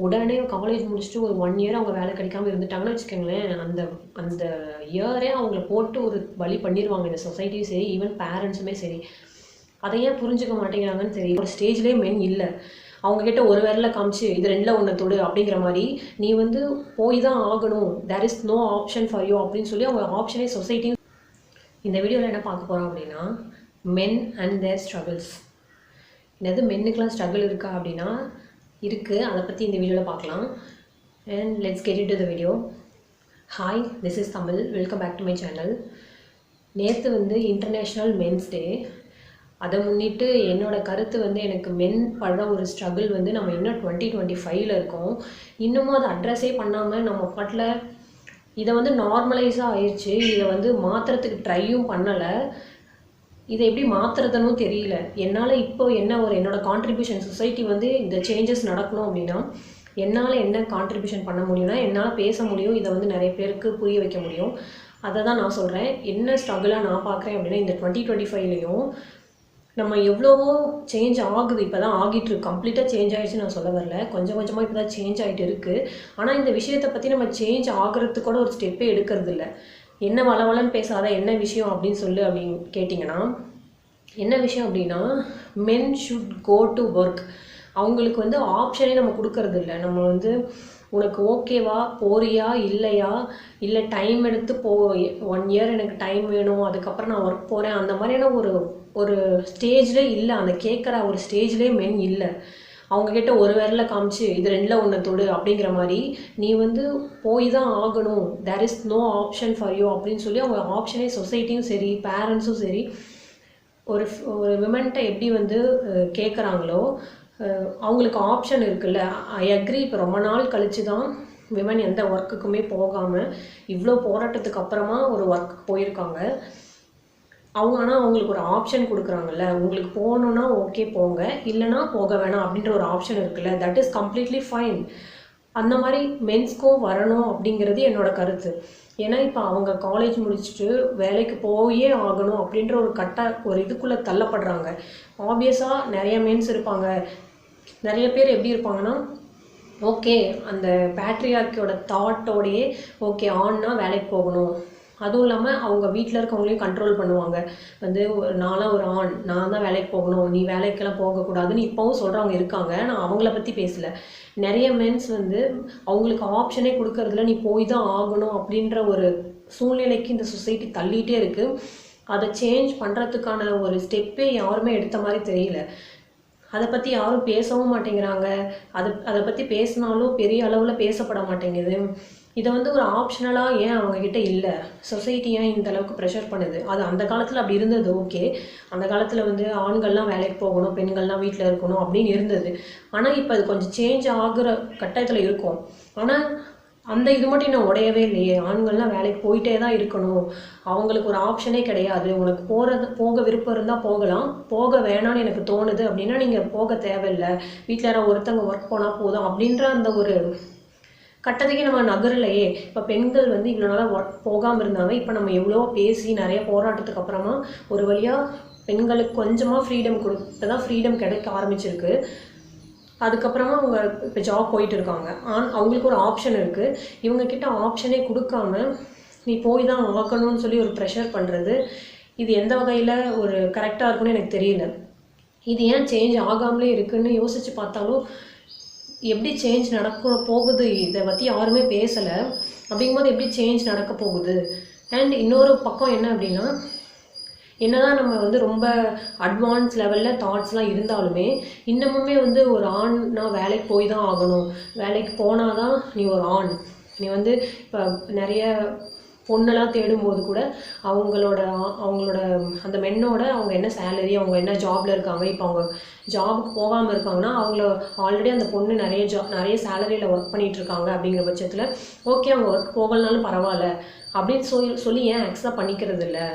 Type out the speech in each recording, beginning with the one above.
உடனே காலேஜ் முடிச்சுட்டு ஒரு 1 இயர் அவங்க வேலை கிடைக்காம இருந்துட்டாங்கன்னு வச்சுக்கோங்களேன், அந்த அந்த இயரே அவங்கள போட்டு ஒரு வழி பண்ணிருவாங்க இந்த சொசைட்டியும் சரி, ஈவன் பேரண்ட்ஸுமே சரி. அதை ஏன் புரிஞ்சுக்க மாட்டேங்கிறாங்கன்னு தெரியல. ஒரு ஸ்டேஜ்லேயே மென் இல்லை. அவங்க கிட்ட ஒரு விரல காமிச்சு இது 2ல் 1 தொடு அப்படிங்கிற மாதிரி நீ வந்து போய் தான் ஆகணும், there is no option for you அப்படின்னு சொல்லி அவங்க ஆப்ஷனே சொசைட்டியும். இந்த வீடியோவில் என்ன பார்க்க போகிறோம் அப்படின்னா, மென் அண்ட் தேர் ஸ்ட்ரகிள்ஸ். என்னது மென்னுக்கெலாம் ஸ்ட்ரகிள் இருக்கா அப்படின்னா இருக்குது, அதை பற்றி இந்த வீடியோவில் பார்க்கலாம். And let's get into the video. Hi, this is Tamil, welcome back to my channel. நேற்று வந்து இன்டர்நேஷ்னல் மென்ஸ் டே. அதை முன்னிட்டு என்னோடய கருத்து வந்து எனக்கு மென் படுற ஒரு ஸ்ட்ரகிள் வந்து நம்ம இன்னும் 2025 இருக்கோம். இன்னமும் அதை அட்ரஸே பண்ணாமல் நம்ம பாட்டில் இதை வந்து நார்மலைஸாக ஆயிடுச்சு. இதை வந்து மாற்றுறதுக்கு ட்ரையும் பண்ணலை. இதை எப்படி மாற்றுறதுன்னு தெரியல. என்னால் இப்போ என்ன என்னோடய கான்ட்ரிபியூஷன் சொசைட்டி வந்து இந்த சேஞ்சஸ் நடக்கணும் அப்படின்னா என்னால் என்ன கான்ட்ரிபியூஷன் பண்ண முடியும்னா, என்னால் பேச முடியும், இதை வந்து நிறைய பேருக்கு புரிய வைக்க முடியும். அதை தான் நான் சொல்கிறேன். என்ன ஸ்ட்ரகிளாக நான் பார்க்குறேன் அப்படின்னா, இந்த 2025லையும் நம்ம எவ்வளவோ சேஞ்ச் ஆகுது. இப்போ தான் ஆகிட்டு இருக்கு. கம்ப்ளீட்டாக சேஞ்ச் ஆகிடுச்சு நான் சொல்ல வரல, கொஞ்சம் கொஞ்சமாக இப்போ தான் சேஞ்ச் ஆகிட்டு இருக்குது. ஆனால் இந்த விஷயத்தை பற்றி நம்ம சேஞ்ச் ஆகிறதுக்கு கூட ஒரு ஸ்டெப்பே எடுக்கிறது இல்லை. என்ன வளவலன்னு பேசாத, என்ன விஷயம் அப்படின்னு அப்படின்னு கேட்டிங்கன்னா, என்ன விஷயம் அப்படின்னா, men should go to work. அவங்களுக்கு வந்து ஆப்ஷனே நம்ம கொடுக்கறது இல்லை. நம்ம வந்து உனக்கு ஓகேவா, போறியா இல்லையா, இல்லை டைம் எடுத்து 1 இயர் எனக்கு டைம் வேணும், அதுக்கப்புறம் நான் ஒர்க் போகிறேன், அந்த மாதிரியான ஒரு ஸ்டேஜ்லே இல்லை. அந்த கேட்குற ஒரு ஸ்டேஜ்லேயே மென் இல்லை. அவங்கக்கிட்ட ஒரு விரல காமிச்சு இது 2ல் 1 தொடு அப்படிங்கிற மாதிரி நீ வந்து போய் தான் ஆகணும், there is no option for you அப்படின்னு சொல்லி அவங்க ஆப்ஷனே சொசைட்டியும் சரி, பேரண்ட்ஸும் சரி ஒரு விமன்கிட்ட எப்படி வந்து கேட்குறாங்களோ, அவங்களுக்கு ஆப்ஷன் இருக்குல்ல. I agree. இப்போ ரொம்ப நாள் கழித்து தான் விமன் எந்த ஒர்க்குக்குமே போகாமல் இவ்வளோ போராட்டத்துக்கு அப்புறமா ஒரு ஒர்க்குக்கு போயிருக்காங்க. ஆனால் அவங்களுக்கு ஒரு ஆப்ஷன் கொடுக்குறாங்கல்ல, உங்களுக்கு போகணுன்னா ஓகே போங்க, இல்லைனா போக வேணாம் அப்படின்ற ஒரு ஆப்ஷன் இருக்குல்ல, தட் இஸ் கம்ப்ளீட்லி ஃபைன். அந்த மாதிரி மென்ஸ்க்கும் வரணும் அப்படிங்கிறது என்னோட கருத்து. ஏன்னா இப்போ அவங்க காலேஜ் முடிச்சுட்டு வேலைக்கு போயே ஆகணும் அப்படின்ற ஒரு இதுக்குள்ளே தள்ளப்படுறாங்க. ஆப்வியஸாக நிறைய மென்ஸ் இருப்பாங்க. நிறைய பேர் எப்படி இருப்பாங்கன்னா, ஓகே அந்த பேட்ரியார்க்கியோட தாட்டோடையே ஓகே ஆண்னா வேலைக்கு போகணும், அதுவும் இல்லாமல் அவங்க வீட்டில் இருக்கவங்களையும் கண்ட்ரோல் பண்ணுவாங்க. வந்து நான்லாம் ஒரு ஆண், நான் தான் வேலைக்கு போகணும், நீ வேலைக்கெல்லாம் போகக்கூடாதுன்னு இப்போவும் சொல்கிறவங்க இருக்காங்க. நான் அவங்கள பற்றி பேசலை. நிறைய மென்ஸ் வந்து அவங்களுக்கு ஆப்ஷனே கொடுக்கறதில்ல, நீ போய் தான் ஆகணும் அப்படின்ற ஒரு சூழ்நிலைக்கு இந்த சொசைட்டி தள்ளிகிட்டே இருக்குது. அதை சேஞ்ச் பண்ணுறதுக்கான ஒரு ஸ்டெப்பே யாருமே எடுத்த மாதிரி தெரியல. அதை பற்றி யாரும் பேசவும் மாட்டேங்கிறாங்க. அதை பற்றி பேசினாலும் பெரிய அளவில் பேசப்பட மாட்டேங்குது. இதை வந்து ஒரு ஆப்ஷனலாக ஏன் அவங்கக்கிட்ட இல்லை? சொசைட்டி ஏன் இந்த அளவுக்கு ப்ரெஷர் பண்ணுது? அது அந்த காலத்தில் அப்படி இருந்தது, ஓகே. அந்த காலத்தில் வந்து ஆண்கள்லாம் வேலைக்கு போகணும், பெண்கள்லாம் வீட்டில் இருக்கணும் அப்படின்னு இருந்தது. ஆனால் இப்போ அது கொஞ்சம் சேஞ்ச் ஆகுற கட்டாயத்தில் இருக்கும். ஆனால் அந்த இது மட்டும் இன்னும் உடையவே இல்லையே. ஆண்கள்லாம் வேலைக்கு போயிட்டே தான் இருக்கணும், அவங்களுக்கு ஒரு ஆப்ஷனே கிடையாது. உனக்கு போக விருப்பம் இருந்தால் போகலாம், போக வேணான்னு எனக்கு தோணுது அப்படின்னா நீங்கள் போக தேவையில்லை, வீட்டில் யாராவது ஒருத்தவங்க ஒர்க் போனால் போதும் அப்படின்ற அந்த ஒரு கட்டத்துக்கே நம்ம நகரலையே. இப்போ பெண்கள் வந்து இவ்வளோ நாளாக ஒர்க் போகாமல் இருந்தாங்க. இப்போ நம்ம எவ்வளோ பேசி நிறைய போராட்டத்துக்கு அப்புறமா ஒரு வழியாக பெண்களுக்கு கொஞ்சமாக ஃப்ரீடம் கொடுத்து தான் ஃப்ரீடம் கிடைக்க ஆரம்பிச்சிருக்கு. அதுக்கப்புறமா அவங்க இப்போ ஜாப் போயிட்டு இருக்காங்க. அவங்களுக்கு ஒரு ஆப்ஷன் இருக்குது. இவங்கக்கிட்ட ஆப்ஷனே கொடுக்காம நீ போய் தான் ஆக்கணும்னு சொல்லி ஒரு ப்ரெஷர் பண்ணுறது, இது எந்த வகையில் ஒரு கரெக்டாக இருக்குன்னு எனக்கு தெரியல. இது ஏன் சேஞ்ச் ஆகாமலே இருக்குதுன்னு யோசித்து பார்த்தாலும் எப்படி சேஞ்ச் போகுது, இதை பற்றி யாருமே பேசலை. அப்படிங்கும்போது எப்படி சேஞ்ச் நடக்க போகுது? அண்ட் இன்னொரு பக்கம் என்ன அப்படின்னா, என்னதான் நம்ம வந்து ரொம்ப அட்வான்ஸ் லெவலில் தாட்ஸ்லாம் இருந்தாலுமே இன்னமுமே வந்து ஒரு ஆண்னா வேலைக்கு போய் தான் ஆகணும், வேலைக்கு போனால் தான் நீ ஒரு ஆண். நீ வந்து இப்போ நிறைய பொண்ணெல்லாம் தேடும்போது கூட அவங்களோட அந்த மென்னோட அவங்க என்ன சேலரி, அவங்க என்ன ஜாபில் இருக்காங்க, இப்போ அவங்க ஜாபுக்கு போகாமல் இருக்காங்கன்னா அவங்கள ஆல்ரெடி அந்த பொண்ணு நிறைய சேலரியில் ஒர்க் பண்ணிகிட்ருக்காங்க. அப்படிங்கிற பட்சத்தில் ஓகே அவங்க ஒர்க் போகலனாலும் பரவாயில்ல அப்படின்னு சொல்லி ஏன் அக்செப்ட் பண்ணிக்கிறது இல்லை?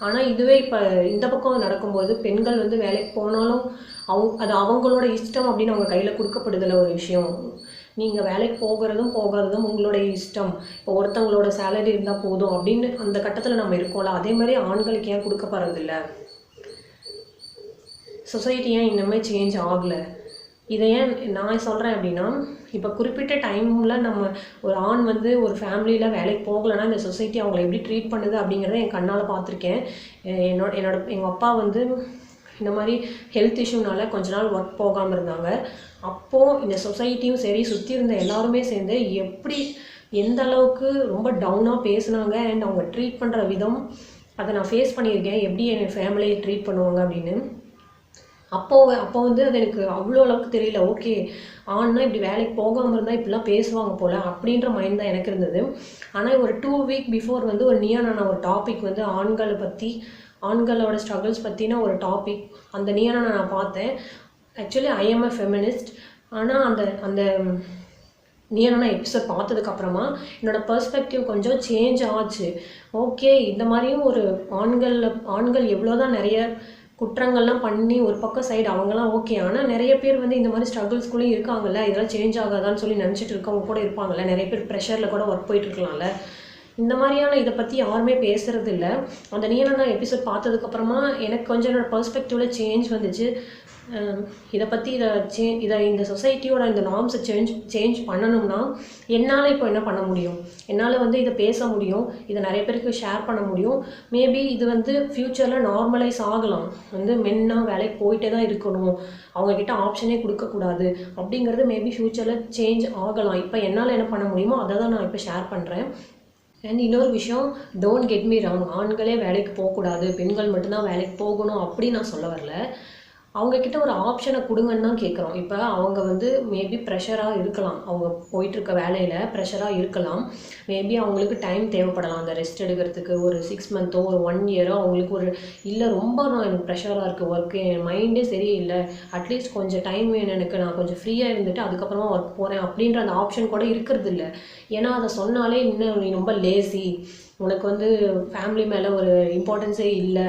ஆனால் இதுவே இப்போ இந்த பக்கம் நடக்கும்போது பெண்கள் வந்து வேலைக்கு போனாலும் அது அவங்களோட இஷ்டம் அப்படின்னு அவங்க கையில் கொடுக்கப்படுதில்ல ஒரு விஷயம். நீங்கள் வேலைக்கு போகிறதும் போகாததும் உங்களுடைய இஷ்டம், இப்போ ஒருத்தவங்களோட சேலரி இருந்தால் போதும் அப்படின்னு அந்த கட்டத்தில் நம்ம இருக்கோம்ல, அதே மாதிரி ஆண்களுக்கு ஏன் கொடுக்கப்படுறதில்ல? சொசைட்டி ஏன் இன்னுமே சேஞ்ச் ஆகலை? இதை ஏன் நான் சொல்கிறேன் அப்படின்னா, இப்போ குறிப்பிட்ட டைமில் நம்ம ஒரு ஆண் வந்து ஒரு ஃபேமிலியில் வேலைக்கு போகலைன்னா இந்த சொசைட்டி அவங்கள எப்படி ட்ரீட் பண்ணுது அப்படிங்கிறத என் கண்ணால் பார்த்துருக்கேன். எங்கள் அப்பா வந்து இந்த மாதிரி ஹெல்த் இஷ்யூனால கொஞ்ச நாள் ஒர்க் போகாமல் இருந்தாங்க. அப்போது இந்த சொசைட்டியும் சரி சுற்றி இருந்த எல்லாருமே சேர்ந்து எப்படி எந்த அளவுக்கு ரொம்ப டவுனாக பேசுனாங்க அண்ட் அவங்க ட்ரீட் பண்ணுற விதம் அதை நான் ஃபேஸ் பண்ணியிருக்கேன். எப்படி என் ஃபேமிலியை ட்ரீட் பண்ணுவாங்க அப்படின்னு. அப்போ வந்து அது எனக்கு அவ்வளோ அளவுக்கு தெரியல. ஓகே, ஆண்னா இப்படி வேலைக்கு போகாமல் இருந்தால் இப்படிலாம் பேசுவாங்க போல் அப்படின்ற மைண்ட் தான் எனக்கு இருந்தது. ஆனால் ஒரு 2 வீக் பிஃபோர் வந்து ஒரு நீயானான ஒரு டாபிக் வந்து ஆண்களை பற்றி, ஆண்களோட ஸ்ட்ரகிள்ஸ் பற்றின ஒரு டாபிக், அந்த நீயானான நான் பார்த்தேன். Actually I am a feminist. ஆனால் அந்த நீயானான எபிசோட் பார்த்ததுக்கப்புறமா என்னோடய பெர்ஸ்பெக்டிவ் கொஞ்சம் சேஞ்ச் ஆச்சு. ஓகே, இந்த மாதிரியும் ஒரு ஆண்கள் எவ்வளோ தான் நிறைய குற்றங்கள்லாம் பண்ணி ஒரு பக்கம் சைடு அவங்களாம் ஓகே, ஆனால் நிறைய பேர் வந்து இந்த மாதிரி ஸ்ட்ரகிள்ஸ்குள்ளேயும் இருக்காங்கல்ல, இதெல்லாம் சேஞ்ச் ஆகாதான்னு சொல்லி நினச்சிட்டு இருக்கவங்க கூட இருப்பாங்கல்ல. நிறைய பேர் ப்ரெஷரில் கூட ஒர்க் போயிட்டுருக்கலாம்ல. இந்த மாதிரியான இதை பற்றி யாருமே பேசுகிறது இல்லை. அந்த நீயானான எபிசோட் பார்த்ததுக்கப்புறமா எனக்கு கொஞ்சம் என்னோடய பெர்ஸ்பெக்டிவில் சேஞ்ச் வந்துச்சு. இதை பற்றி இதை இந்த சொசைட்டியோட இந்த நார்ம்ஸை சேஞ்ச் பண்ணணும்னா என்னால் இப்போ என்ன பண்ண முடியும்? என்னால் வந்து இதை பேச முடியும், இதை நிறைய பேருக்கு ஷேர் பண்ண முடியும். மேபி இது வந்து ஃப்யூச்சரில் நார்மலைஸ் ஆகலாம். வந்து மென்னா வேலைக்கு போயிட்டே தான் இருக்கணும், அவங்கக்கிட்ட ஆப்ஷனே கொடுக்கக்கூடாது அப்படிங்கிறது மேபி ஃப்யூச்சரில் சேஞ்ச் ஆகலாம். இப்போ என்னால் என்ன பண்ண முடியுமோ அதை தான் நான் இப்போ ஷேர் பண்ணுறேன். அண்ட் இன்னொரு விஷயம், டோன்ட் கெட் மீ ராங், ஆண்களே வேலைக்கு போகக்கூடாது, பெண்கள் மட்டும்தான் வேலைக்கு போகணும் அப்படி நான் சொல்ல வரல. அவங்கக்கிட்ட ஒரு ஆப்ஷனை கொடுங்கன்னு தான் கேட்குறோம். இப்போ அவங்க வந்து மேபி ப்ரெஷராக இருக்கலாம், அவங்க போயிட்டுருக்க வேலையில் ப்ரெஷராக இருக்கலாம். மேபி அவங்களுக்கு டைம் தேவைப்படலாம் அந்த ரெஸ்ட் எடுக்கிறதுக்கு. ஒரு 6 மந்த்தோ ஒரு 1 இயரோ அவங்களுக்கு ஒரு இல்லை ரொம்ப எனக்கு ப்ரெஷராக இருக்குது ஒர்க்கு, என் மைண்டே சரியில்லை, அட்லீஸ்ட் கொஞ்சம் டைம் வேணும் எனக்கு, நான் கொஞ்சம் ஃப்ரீயாக இருந்துட்டு அதுக்கப்புறமா ஒர்க் போகிறேன் அப்படின்ற அந்த ஆப்ஷன் கூட இருக்கிறது இல்லை. ஏன்னா அதை சொன்னாலே இன்னும் நீ ரொம்ப லேசி, உனக்கு வந்து ஃபேமிலி மேலே ஒரு இம்பார்ட்டன்ஸே இல்லை,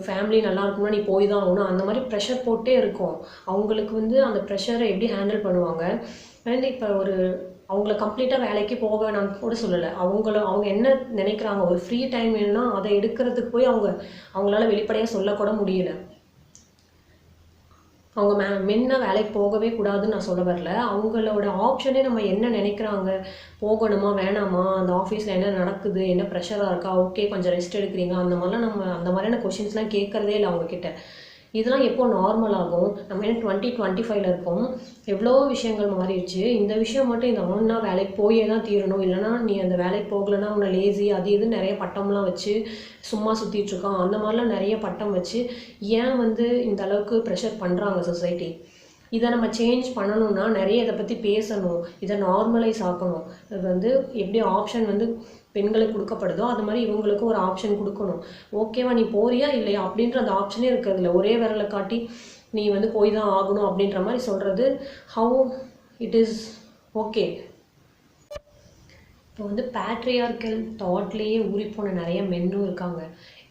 ஃபேமிலி நல்லா இருக்கணும்னா நீ போய் தான் ஆகணும், அந்த மாதிரி ப்ரெஷர் போட்டே இருக்கும். அவங்களுக்கு வந்து அந்த ப்ரெஷரை எப்படி ஹேண்டில் பண்ணுவாங்க? அண்ட் இப்போ அவங்கள கம்ப்ளீட்டாக வேலைக்கு போக வேணாம்னு கூட சொல்லலை. அவங்க என்ன நினைக்கிறாங்க, ஒரு ஃப்ரீ டைம் வேணும்னா அதை எடுக்கிறதுக்கு போய் அவங்களால வெளிப்படையாக சொல்லக்கூட முடியல. அவங்க மென்னா வேலைக்கு போகவே கூடாதுன்னு நான் சொல்ல வரல. அவங்களோட ஆப்ஷனே நம்ம என்ன நினைக்கிறாங்க, போகணுமா வேணாமா, அந்த ஆஃபீஸில் என்ன நடக்குது, என்ன ப்ரெஷராக இருக்கா, ஓகே கொஞ்சம் ரெஸ்ட் எடுக்கிறீங்க, அந்த மாதிரிலாம் நம்ம அந்த மாதிரியான கொஷின்ஸ்லாம் கேட்குறதே இல்லை அவங்கக்கிட்ட. இதெல்லாம் எப்போ நார்மல் ஆகும்? நம்ம என்ன 2025 இருக்கோம், எவ்வளோ விஷயங்கள் மாறிடுச்சு. இந்த விஷயம் மட்டும் இந்த ஆண்னா வேலைக்கு போயே தான் தீரணும், இல்லைனா நீ அந்த வேலைக்கு போகலைன்னா உன்னை லேசி அது இது நிறைய பட்டம்லாம் வச்சு சும்மா சுற்றிட்டுருக்கான், அந்த மாதிரிலாம் நிறைய பட்டம் வச்சு ஏன் வந்து இந்த அளவுக்கு ப்ரெஷர் பண்ணுறாங்க சொசைட்டி? இதை நம்ம சேஞ்ச் பண்ணணும்னா நிறைய இதை பற்றி பேசணும், இதை நார்மலைஸ் ஆக்கணும். இது வந்து எப்படி ஆப்ஷன் வந்து பெண்களுக்கு கொடுக்கப்படுதோ அது மாதிரி இவங்களுக்கு ஒரு ஆப்ஷன் கொடுக்கணும். ஓகேவா, நீ போறியா இல்லையா அப்படின்ற அந்த ஆப்ஷனே இருக்கிறதில்ல. ஒரே விரலை காட்டி நீ வந்து போய் தான் ஆகணும் அப்படின்ற மாதிரி சொல்கிறது ஹவு இட் இஸ் ஓகே? இப்போ வந்து பேட்ரியார்க்கல் தாட்லேயே ஊறிப்போன நிறைய மென்னும் இருக்காங்க.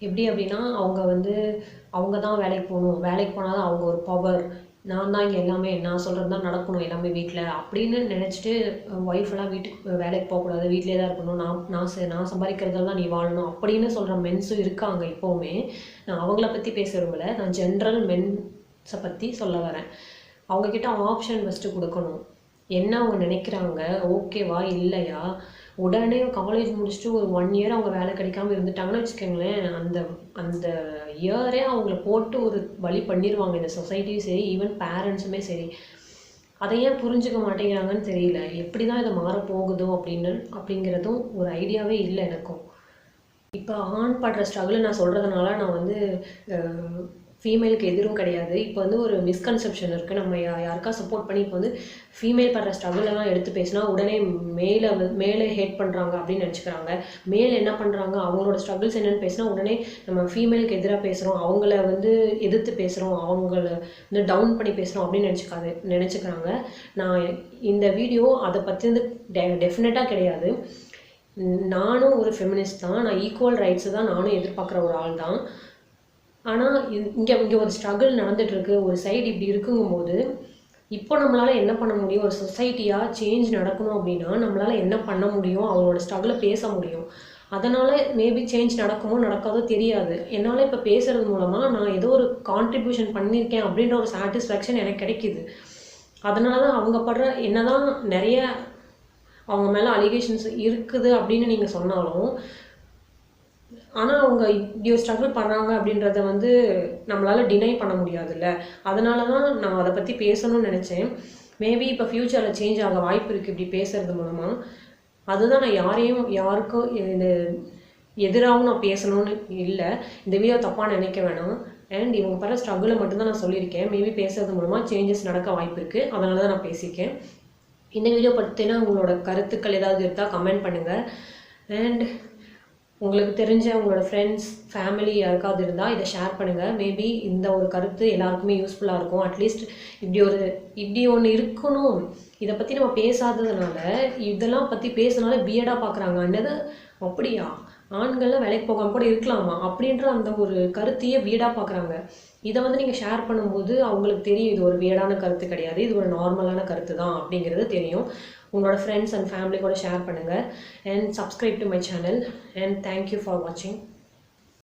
எப்படி அப்படின்னா, அவங்க தான் வேலைக்கு போகணும், வேலைக்கு போனால் தான் அவங்க ஒரு பவர், நான் தான் இங்கே எல்லாமே, நான் சொல்கிறது தான் நடக்கணும் எல்லாமே வீட்டில் அப்படின்னு நினச்சிட்டு ஒய்ஃபெல்லாம் வீட்டுக்கு வேலைக்கு போகக்கூடாது, வீட்டிலே தான் இருக்கணும், நான் சம்பாதிக்கிறதால தான் நீ வாழணும் அப்படின்னு சொல்கிற மென்ஸும் இருக்காங்க இப்போவுமே. நான் அவங்கள பற்றி பேச விரும்பலை, நான் ஜென்ரல் மென்ஸை பற்றி சொல்ல வரேன். அவங்கக்கிட்ட ஆப்ஷன் ஃபஸ்ட்டு கொடுக்கணும். என்ன அவங்க நினைக்கிறாங்க, ஓகேவா இல்லையா? உடனே காலேஜ் முடிச்சுட்டு ஒரு 1 இயர் அவங்க வேலை கிடைக்காம இருந்துட்டாங்கன்னு வச்சுக்கோங்களேன், அந்த இயரே அவங்கள போட்டு ஒரு வழி பண்ணிடுவாங்க இந்த சொசைட்டியும் சரி, ஈவன் பேரண்ட்ஸுமே சரி. அதை ஏன் புரிஞ்சுக்க மாட்டேங்கிறாங்கன்னு தெரியல. எப்படி தான் இதை மாறப்போகுதோ அப்படிங்கிறதும் ஒரு ஐடியாவே இல்லை எனக்கும். இப்போ ஆண் படுற ஸ்ட்ரகிள் நான் சொல்கிறதுனால நான் வந்து ஃபீமேலுக்கு எதிரும் கிடையாது. இப்போ வந்து ஒரு மிஸ்கன்செப்ஷன் இருக்குது, நம்ம யாருக்கா சப்போர்ட் பண்ணி இப்போ வந்து ஃபீமேல் படுற ஸ்ட்ரகிளெல்லாம் எடுத்து பேசினா உடனே மேலே ஹேட் பண்ணுறாங்க அப்படின்னு நினச்சிக்கிறாங்க. மேல் என்ன பண்ணுறாங்க, அவங்களோட ஸ்ட்ரகிள்ஸ் என்னென்னு பேசினா உடனே நம்ம ஃபீமேலுக்கு எதிராக பேசுகிறோம், அவங்கள வந்து எதிர்த்து பேசுகிறோம், அவங்கள வந்து டவுன் பண்ணி பேசுகிறோம் அப்படின்னு நினச்சிக்கிறாங்க. நான் இந்த வீடியோ அதை பற்றி வந்து டெஃபினட்டாக கிடையாது. நானும் ஒரு ஃபெமினிஸ்ட் தான், நான் ஈக்குவல் ரைட்ஸை தான் நானும் எதிர்பார்க்குற ஒரு ஆள் தான். ஆனால் இங்கே ஒரு ஸ்ட்ரகிள் நடந்துகிட்ருக்கு, ஒரு சைடு இப்படி இருக்குங்கும்போது இப்போ நம்மளால் என்ன பண்ண முடியும்? ஒரு சொசைட்டியாக சேஞ்ச் நடக்கணும் அப்படின்னா நம்மளால் என்ன பண்ண முடியும்? அவங்களோட ஸ்ட்ரகிளை பேச முடியும். அதனால் மேபி சேஞ்ச் நடக்குமோ நடக்காதோ தெரியாது. என்னால் இப்போ பேசுகிறது மூலமாக நான் ஏதோ ஒரு கான்ட்ரிபியூஷன் பண்ணியிருக்கேன் அப்படின்ற ஒரு சாட்டிஸ்ஃபேக்ஷன் எனக்கு கிடைக்கிது. அதனால தான் அவங்க படுற என்னதான் நிறைய அவங்க மேலே அலிகேஷன்ஸ் இருக்குது அப்படின்னு நீங்கள் சொன்னாலும், ஆனால் அவங்க இப்படி ஒரு ஸ்ட்ரகிள் பண்ணுறாங்க அப்படின்றத வந்து நம்மளால் டினை பண்ண முடியாதுல்ல. அதனால தான் நான் அதை பற்றி பேசணும்னு நினச்சேன். மேபி இப்போ ஃப்யூச்சரில் சேஞ்ச் ஆக வாய்ப்பு இருக்குது இப்படி பேசுகிறது மூலமாக. அதுதான் நான் யாருக்கும் இது எதிராகவும் நான் பேசணும்னு இல்லை. இந்த வீடியோ தப்பாக நினைக்க வேணாம். அண்ட் இவங்க படுற ஸ்ட்ரகிளை மட்டும்தான் நான் சொல்லியிருக்கேன். மேபி பேசுறது மூலமாக சேஞ்சஸ் நடக்க வாய்ப்பு இருக்குது. அதனால தான் நான் பேசியிருக்கேன். இந்த வீடியோ பற்றினா உங்களோட கருத்துக்கள் ஏதாவது இருந்தால் கமெண்ட் பண்ணுங்கள். அண்ட் உங்களுக்கு தெரிஞ்ச உங்களோட ஃப்ரெண்ட்ஸ் ஃபேமிலி யாருக்காவது இருந்தால் இதை ஷேர் பண்ணுங்கள். மேபி இந்த ஒரு கருத்து எல்லாருக்குமே யூஸ்ஃபுல்லாக இருக்கும். அட்லீஸ்ட் இப்படி ஒன்று இருக்கணும், இதை பற்றி நம்ம பேசாததுனால, இதெல்லாம் பற்றி பேசுனால பியர்டாக பார்க்குறாங்க. என்னது அப்படியா, ஆண்கள்லாம் வேலைக்கு போகாமல் கூட இருக்கலாமா அப்படின்ற அந்த ஒரு கருத்தையே வியர்டாக பார்க்குறாங்க. இதை வந்து நீங்கள் ஷேர் பண்ணும்போது அவங்களுக்கு தெரியும் இது ஒரு வியர்டான கருத்து கிடையாது, இது ஒரு நார்மலான கருத்து தான் அப்படிங்கிறது தெரியும். உங்களோட ஃப்ரெண்ட்ஸ் அண்ட் ஃபேமிலி கூட ஷேர் பண்ணுங்கள். And subscribe to my channel. And thank you for வாட்சிங்.